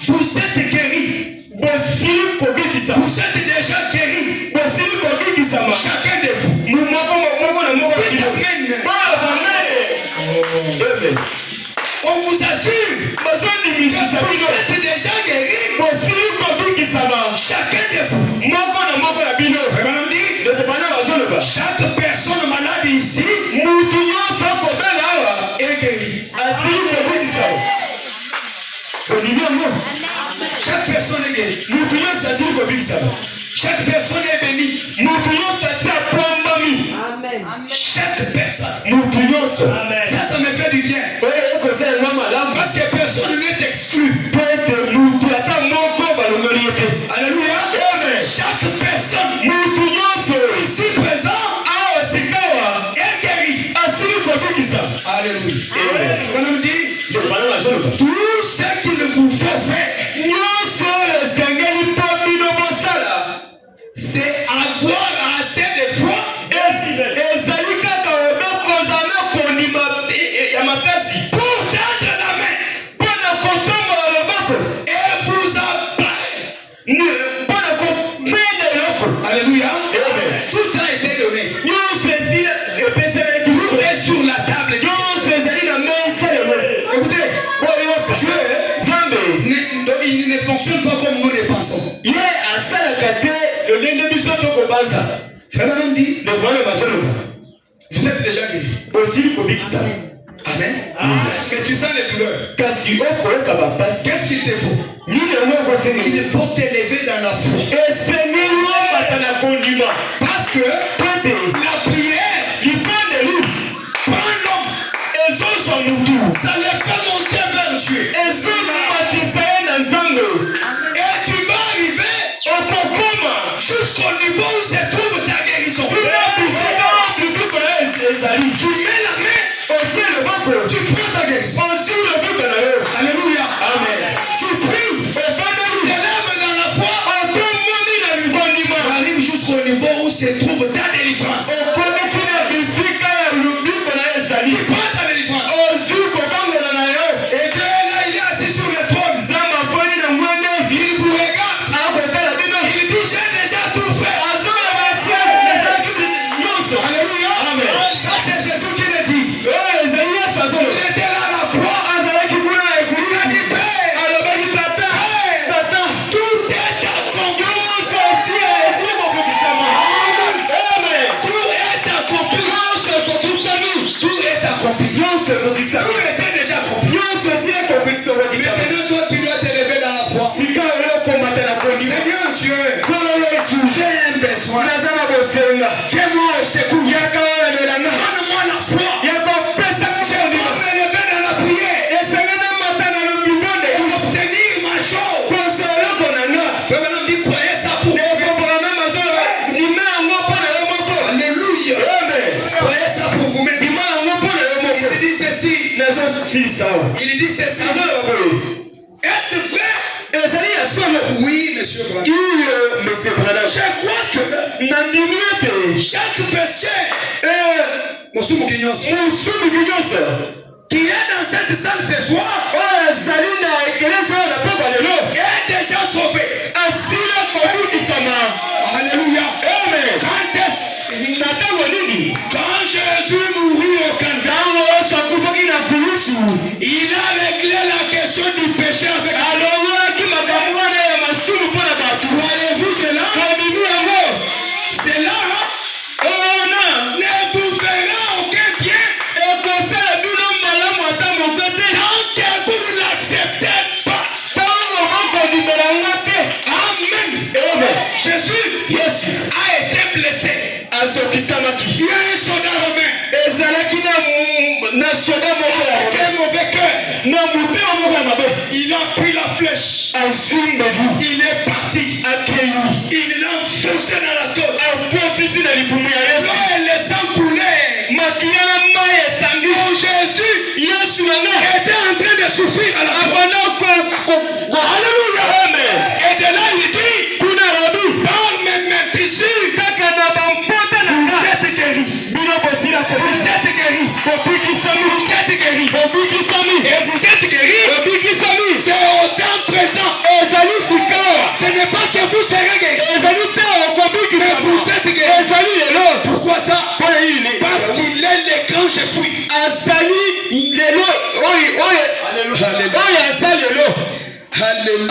vous êtes guéris. Vous êtes déjà guéris. Chacun de vous. On vous assure que vous êtes déjà guéris. Chacun de vous. Chaque personne malade ici est guérie. Chaque personne est guérie. Chaque personne est bénie. Amen. Chaque personne. Ça me fait du bien. Parce que personne n'est exclu. Alléluia. Chaque personne ici présent est guérie. Alléluia. On nous dit tout ce qu'il vous faut faire, c'est avoir assez de foi pour tendre la main et vous apparaître. Alléluia. Tout ça a été donné. Tout est sur la table. Écoutez, Dieu, il ne fonctionne pas comme nous le pensons. Frère Madame dit, vous êtes déjà guéri. Amen. Que tu sens les douleurs. Qu'est-ce qu'il te faut? Il faut t'élever dans la foi. Parce que la prière prend l'homme. Ça les fait monter vers Dieu. Et tu vas arriver jusqu'au niveau où se trouve ta guérison. Tu mets la main, tu prends ta guérison. Alléluia. Amen. Tu pries, t'élèves dans la foi. Tu arrives jusqu'au niveau où se trouve ta délivrance. Viens-moi au secours. Donne-moi la foi. Je dois me lever dans la prière pour obtenir ma chose. Frère Branham dit, croyez ça pour vous. Alléluia. Croyez ça pour vous-même. Il dit ceci. Il dit ceci. Est-ce vrai? Oui, monsieur Branham. Je crois que chaque pécheur qui est dans cette salle ce soir est déjà sauvé. Alléluia. Quand Jésus mourut au Calvaire, il a réglé la question du péché avec nous. Voyez-vous cela? Cela ne vous fera aucun bien tant que vous ne l'acceptez pas. Amen. Jésus a été blessé. Il y a un soldat romain avec un mauvais cœur. Il a pris la flèche. Il est parti. Il l'a foncé dans la côte. L'eau et le sang coulaient. Jésus était en train de souffrir à la croix. Alléluia. Et de là il dit, par mes meurtrissures, vous êtes guéris. Vous êtes guéris. Et vous êtes guéris. C'est au temps présent. Ce n'est pas que vous serez guéris, mais vous êtes guéris. Pourquoi ça? Parce qu'il est le grand je suis. Alléluia. Amen.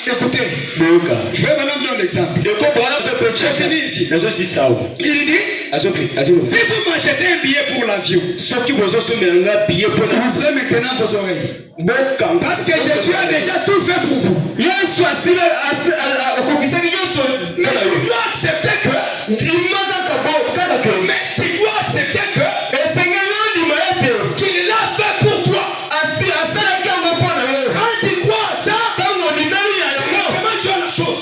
Écoutez, je vais maintenant donner l'exemple. J'ai fini ici. Il dit, si vous m'achetez un billet pour l'avion, ouvrez maintenant vos oreilles. Parce que Jésus a déjà tout fait pour vous. Mais tu dois accepter que qu'il l'a fait pour toi. Quand tu crois à ça, comment tu as la chose?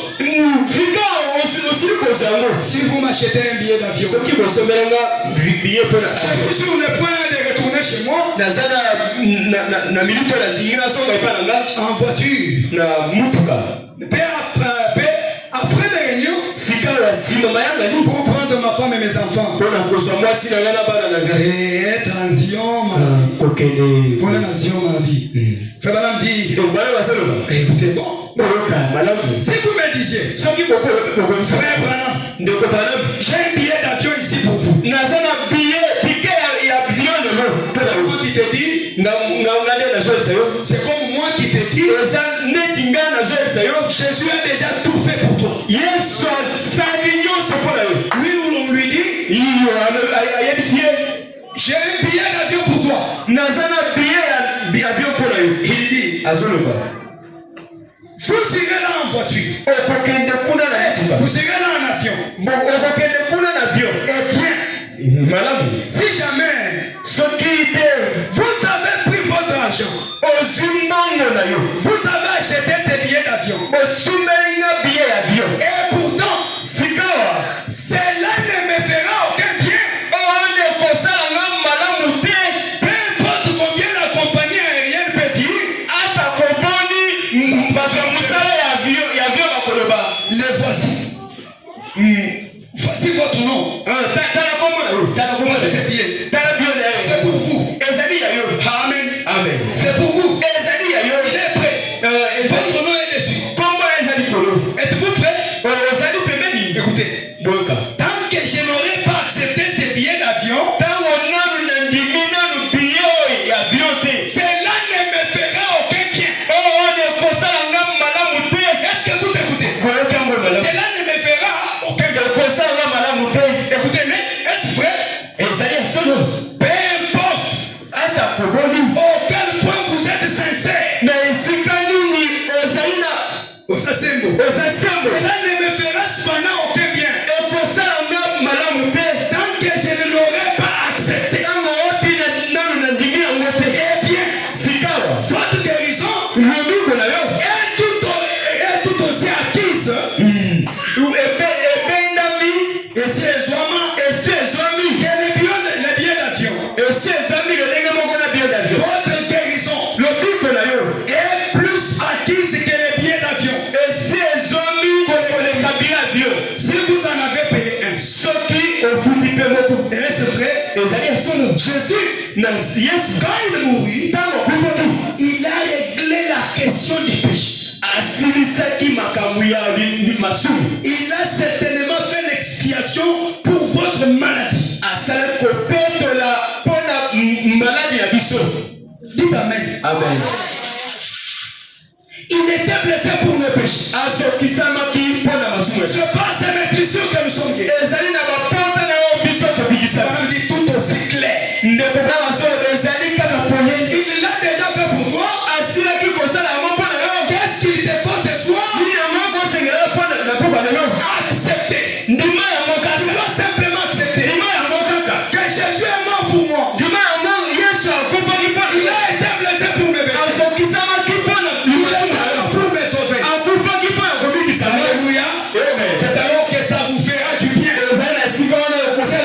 Si vous m'achetez un billet d'avion, je suis sur le point de retourner chez moi en voiture. Après la réunion, pour prendre ma femme et mes enfants et être en Zion mardi. Pour la nation mardi. Frère Branham dit, écoutez, bon, si vous me disiez, frère Branham, j'ai un billet d'avion ici pour vous. Moi qui te dis, c'est comme moi qui te dis, Jésus a déjà tout fait pour toi. Oui, on lui dit, j'ai un billet d'avion pour toi. Il dit, vous irez là en voiture, vous irez là en avion. Et bien, si jamais vous avez pris votre argent, vous avez acheté ces billets d'avion, et pourtant cela ne me fera aucun bien. Peu importe combien la compagnie aérienne peut dire, le voici. Voici votre nom. Voici ces billets. C'est pour vous. Et Jésus, quand il mourut, il a réglé la question du péché. Il a certainement fait l'expiation pour votre maladie. Dites Amen. Amen. Il était blessé pour nos péchés. Ce pas c'est mes blessures que nous sommes guéris. Madame dit tout aussi clair. Il l'a déjà fait pour toi. Qu'est-ce qu'il te faut ce soir? Accepter. Tu dois simplement accepter que Jésus est mort pour moi. Il a été blessé pour mes péchés. Il est mort pour me sauver. Alléluia. C'est alors que ça vous fera du bien. C'est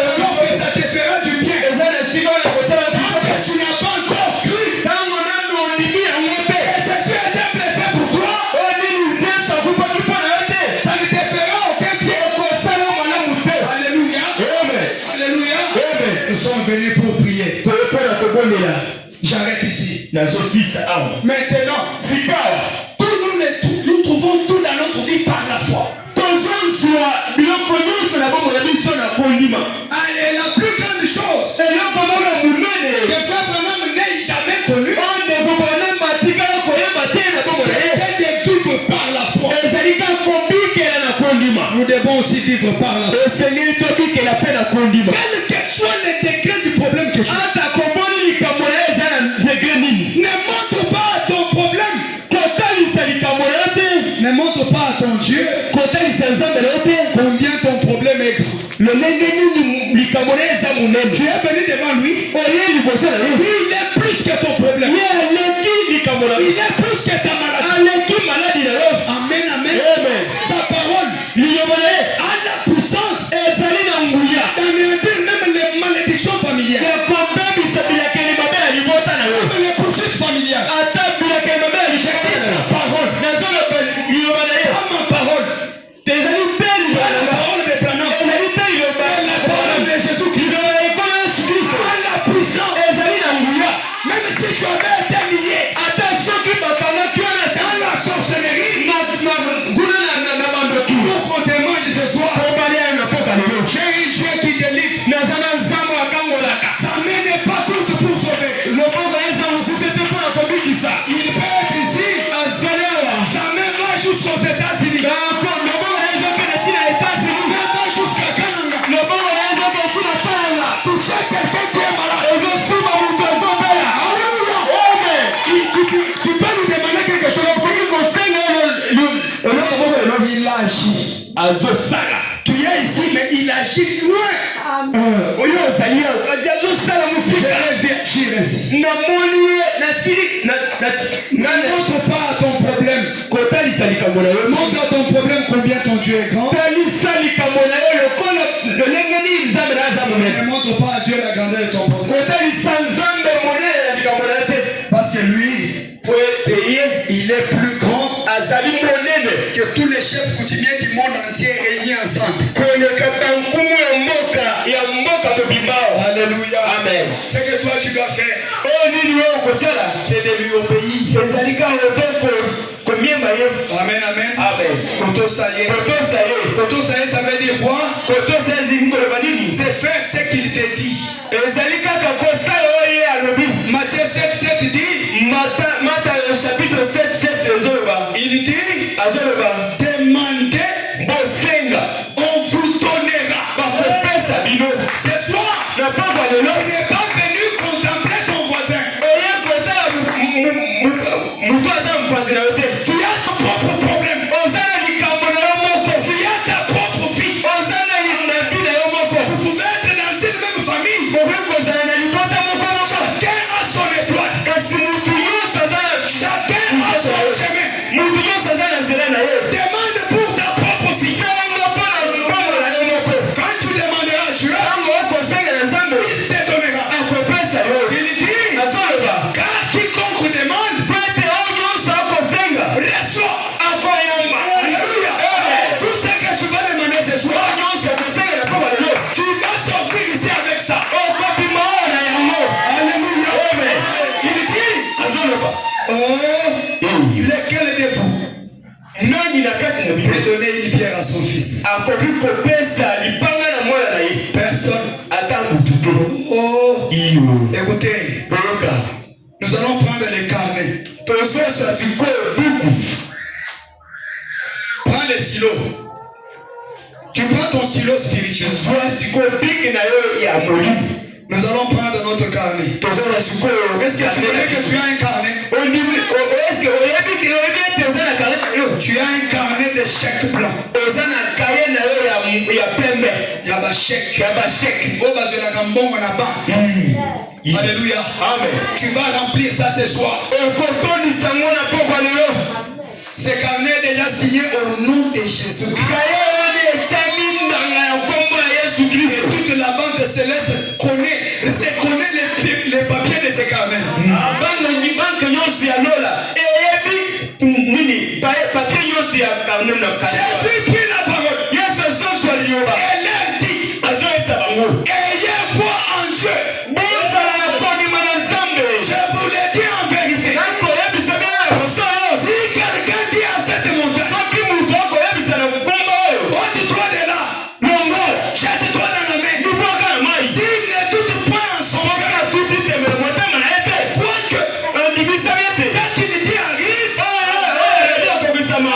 alors que ça te fera du bien. Tant que tu n'as pas encore cru que Jésus était blessé pour toi, ça ne te fera aucun bien. Alléluia. Alléluia. Nous sommes venus pour prier. J'arrête ici. Maintenant, nous trouvons tout dans notre vie par la foi. Allez, la plus grande chose que Frère Branham n'ait jamais connue, c'était de vivre par la foi. Nous devons aussi vivre par la foi. Quel que soit le degré du problème que tu as, ne montre pas à ton problème, ne montre pas à ton Dieu combien ton problème est grand. Tu es venu devant lui. Lui, il est plus que ton problème. Il est plus que ta maladie. Amen, amen. Sa parole a la puissance d'anéantir même les malédictions familiales, même les poursuites familiales. Sa parole. Pas ma parole. La parole de Branham. La parole de Jésus-Christ. A la puissance. Même si tu avais été lié à la sorcellerie, pour qu'on te mange ce soir, j'ai un Dieu qui délivre. Sa main n'est pas courte pour sauver. Il peut être ici. Sa main va jusqu'aux États-Unis. Sa main va jusqu'à Kananga. Toucher quelqu'un qui est malade. Alléluia. Tu peux nous demander quelque chose. Il agit. Tu es ici, mais il agit loin. Je vais réagir ainsi. Ne montre pas à ton problème. Montre à ton problème combien ton Dieu est grand. Ne montre pas à Dieu la grandeur de ton problème. Parce que lui, il est plus grand que tous les chefs coutumiers du monde entier réunis ensemble. Alléluia. Amen. Ce que toi tu dois faire, c'est de lui obéir. Amen, amen. Koto saye, ça veut dire quoi? C'est faire ce qu'il te dit. Matthieu 7:7 dit, chapitre 7, il dit, demandez, on vous donnera. Ce soir, tu n'es pas venu contempler ton voisin. Tu as ton propre problème. Tu as ta propre vie. Vous pouvez être dans une même famille. Chacun a son étoile. Chacun a son chemin. Demande pour ta propre vie. Quand tu demanderas à Dieu, il te donnera. Il Personne. Oh. Écoutez. Nous allons prendre les carnets. Prends les stylos. Tu prends ton stylo spirituel. Nous allons prendre notre carnet. Est-ce que tu connais que tu as un carnet? Tu as un carnet de chèques blancs. Il y a des chèques. Alléluia. Amen. Tu vas remplir ça ce soir. Ce carnet est déjà signé au nom de Jésus-Christ. Et toute la banque céleste connaît les papiers de ce carnet. Jésus prit la parole. Et leur dit, ayez foi en Dieu. Je vous le dis en vérité. Si quelqu'un dit à cette montagne, ôte-toi de là, jette-toi dans la mer. S'il ne doute point en son cœur, crois que ce qu'il dit arrive,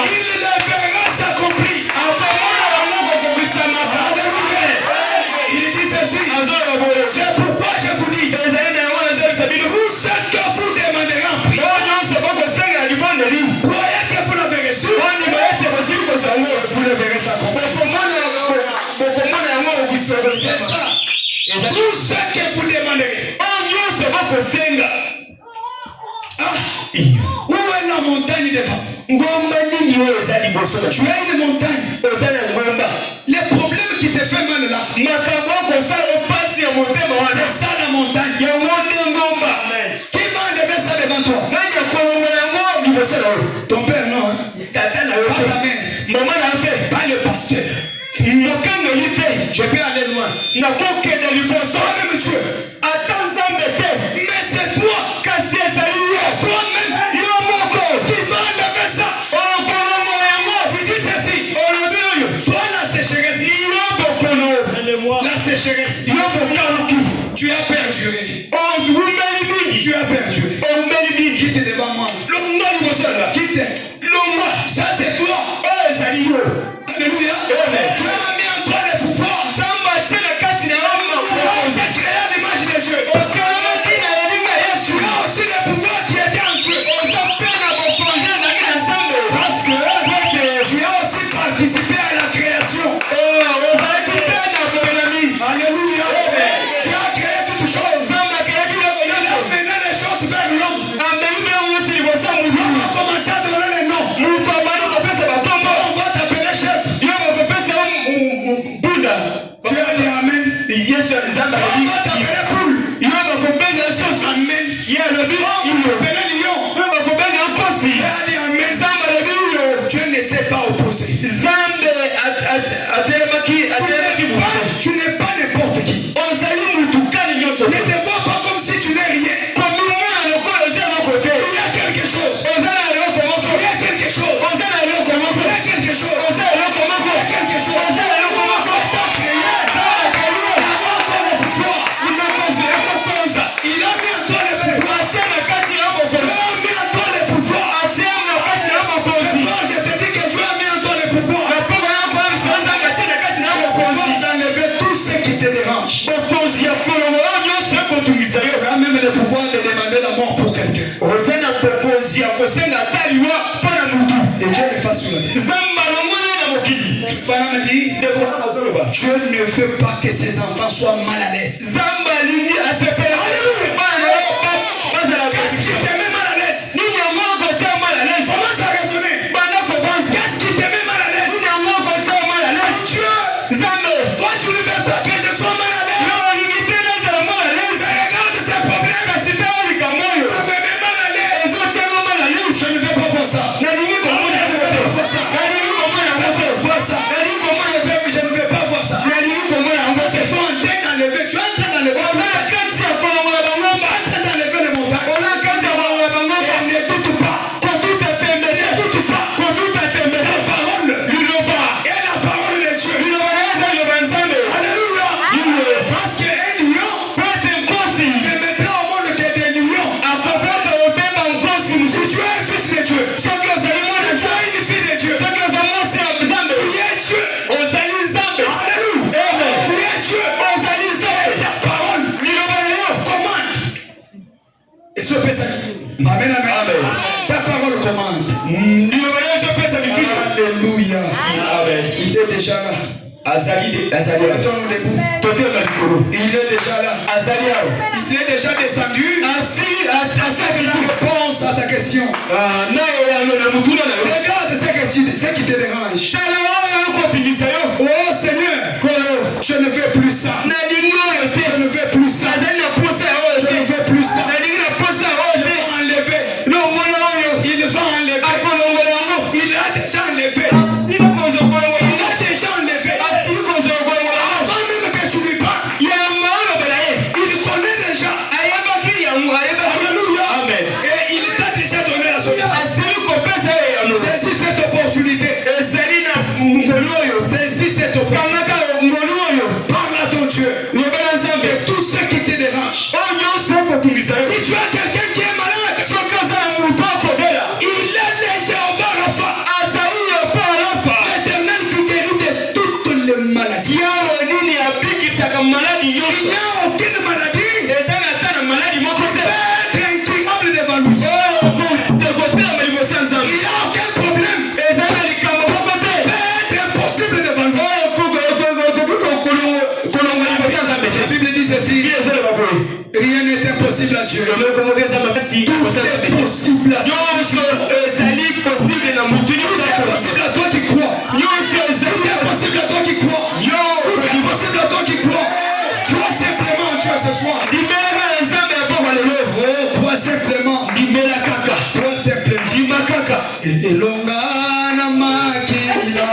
il le verra s'accomplir. Il dit ceci, c'est pourquoi je vous dis, tout ce que vous demanderez en prière, croyez que vous l'avez reçu, vous le verrez s'accomplir. C'est ça. Tout ce que vous demanderez. Où est la montagne devant? Tu as une montagne. Les problèmes qui te font mal là, c'est ça la montagne. Qui va enlever ça devant toi? Ton père non, hein? Pas ta mère, pas le pasteur. Je peux aller loin. Toi-même Dieu. Mais c'est toi. Toi-même qui va enlever ça. Tu dis ceci. Toi la sécheresse. La sécheresse. Tu as perduré. Tu as perduré. Quitte devant moi. Quitte. Ça c'est toi. Alléluia. Tu as mis en toi le pouvoir. Tu as créé l'image de Dieu. Tu as aussi le pouvoir qui était en Dieu. Parce que tu as aussi participé à la création. Alléluia. Tu as créé toutes choses. Il a mené les choses vers l'homme. On va commencer à donner les noms. On va t'appeler chef. Tu as dit amen. On va t'appeler poule. Amen. On va t'appeler lion. Tu as dit amen. Dieu ne s'est pas opposé. Tu n'es pas n'importe qui. Ne te vois pas comme si tu n'es rien. Il y a quelque chose. Il y a quelque chose. Il y a quelque chose. Il a mis en toi le pouvoir. Moi, je te dis que Dieu a mis en toi le pouvoir. D'enlever tout ce qui te dérange. Tu as même le pouvoir de demander la mort pour quelqu'un. Et Dieu le fasse sur la vie. Dieu ne veut pas que ses enfants soient mal à l'aise. Qu'est-ce qui te met mal à l'aise? Commence à raisonner. Qu'est-ce qui te met mal à l'aise? Dieu, toi tu ne veux pas que je sois mal à l'aise. Regarde ces problèmes. Ça me met mal à l'aise. Je ne veux pas faire ça. Je ne veux pas faire ça. Je ne veux pas voir ça. C'est toi en train d'enlever. Tu es en train d'enlever. Mettons-nous debout. Il est déjà là. Il est déjà descendu. C'est la réponse à ta question. Regarde ce qui te dérange. Oh Seigneur, je ne veux plus ça. Je ne veux plus ça. Je ne veux plus ça. Il va enlever. Il va enlever. Il a déjà enlevé. Il a déjà enlevé. Avant même que tu lui parles, il connaît déjà. Alléluia. Amen. Et il t'a déjà donné la solution. Saisis cette opportunité. Saisis cette opportunité. Parle à ton Dieu. Et tout ce qui te dérange. Si tu as quelqu'un qui est malade, il est le Jéhovah Rapha. L'éternel qui guérit de toutes les maladies. Il n'y a aucune maladie peut être incurable devant lui. Il n'y a aucun problème peut être impossible devant lui. La Bible dit ceci: rien n'est impossible à Dieu. Tout est possible à Dieu. Tout est possible à toi qui crois. Tout est possible à toi qui crois. Tout est possible à toi qui crois. Crois simplement en Dieu ce soir. Oh, crois simplement. Crois simplement. Elongana makila.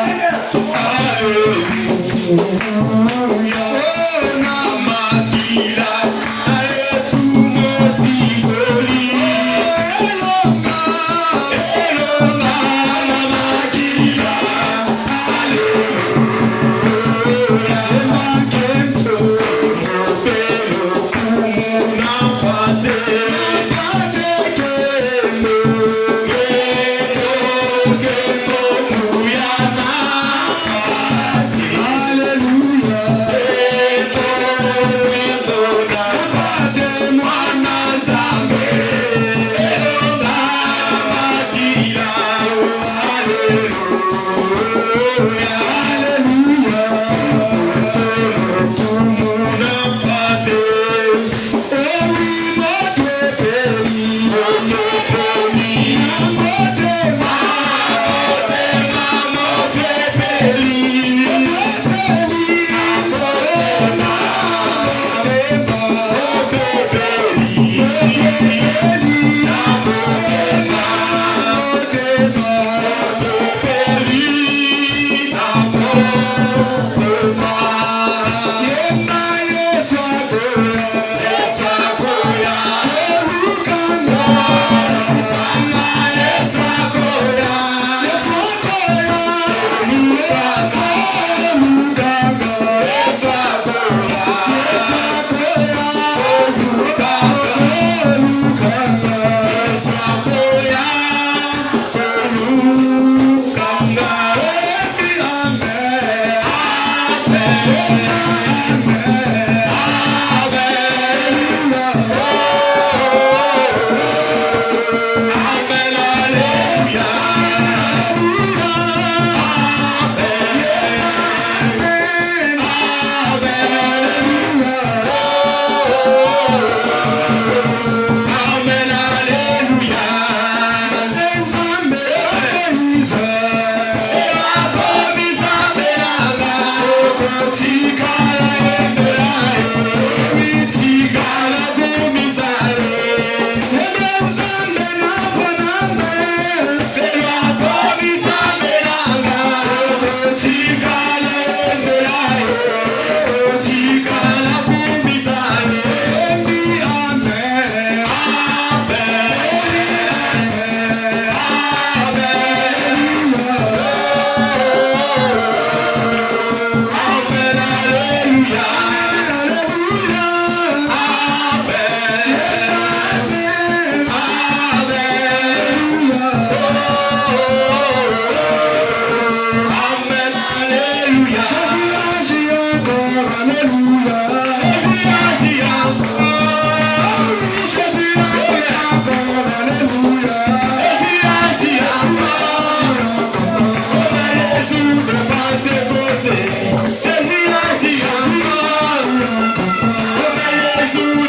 Dieu